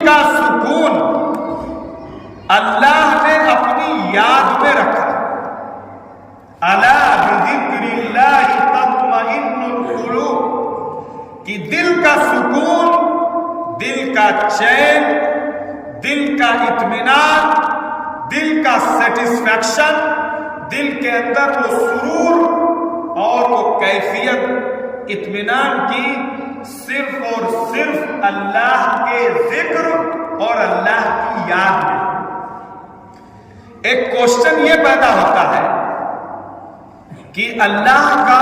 کا سکون اللہ نے اپنی یاد میں رکھا. الا بذکر اللہ تطمئن القلوب، کہ دل کا سکون، دل کا چین، دل کا اطمینان، دل کا سیٹسفیکشن، دل کے اندر وہ سرور اور وہ کیفیت اطمینان کی صرف اور صرف اللہ کے ذکر اور اللہ کی یاد میں. ایک کوشچن یہ پیدا ہوتا ہے کہ اللہ کا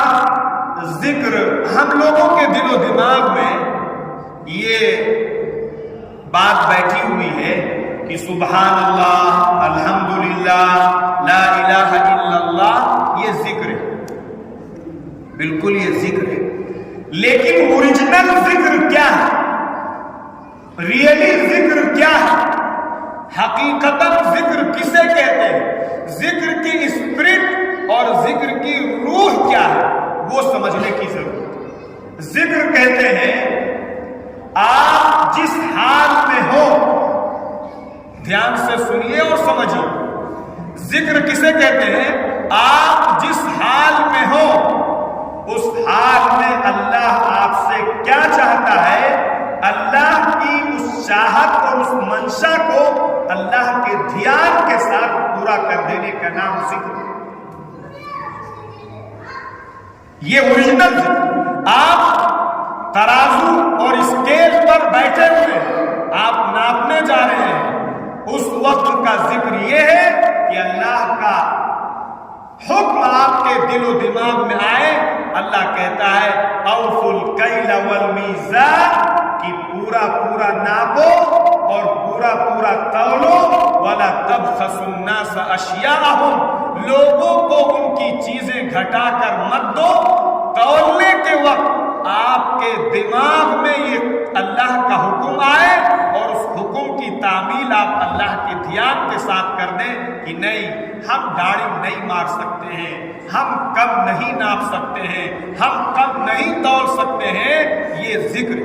ذکر ہم لوگوں کے دل و دماغ میں یہ بات بیٹھی ہوئی ہے کہ سبحان اللہ، الحمدللہ، لا الہ الا اللہ، یہ ذکر ہے. بالکل یہ ذکر ہے، لیکن اوریجنل ذکر کیا ہے؟ ریئلی ذکر کیا ہے؟ حقیقتاً ذکر کسے کہتے ہیں؟ ذکر کی اسپرٹ اور ذکر کی روح کیا ہے وہ سمجھنے کی ضرورت ہے. ذکر کہتے ہیں آپ جس حال میں ہو، دھیان سے سنیے اور سمجھیے. ذکر کسے کہتے ہیں؟ آپ جس حال میں ہو اس حال میں اللہ آپ سے کیا چاہتا ہے، اللہ کی اس چاہت اور اس منشا کو اللہ کے دھیان کے ساتھ پورا کر دینے کا نام ذکر ہے. یہ اوریجنل ذکر. آپ ترازو اور اسکیل پر بیٹھے ہوئے آپ ناپنے جا رہے ہیں، اس وقت کا ذکر یہ ہے کہ اللہ کا حکم آپ کے دل و دماغ میں آئے. اللہ کہتا ہے اوفوا الکیل والمیزان، کہ پورا پورا ناپو اور پورا پورا تولو. ولا تبخسوا الناس اشیاءهم، لوگوں کو ان کی چیزیں گھٹا کر مت دو. تولنے کے وقت آپ کے دماغ میں یہ اللہ کا حکم آئے اور اس حکم کی تعمیل آپ اللہ کے دھیان کے ساتھ کر دیں کہ نہیں، ہم داڑھی نہیں مار سکتے ہیں، ہم کم نہیں ناپ سکتے ہیں، ہم کم نہیں تول سکتے ہیں. یہ ذکر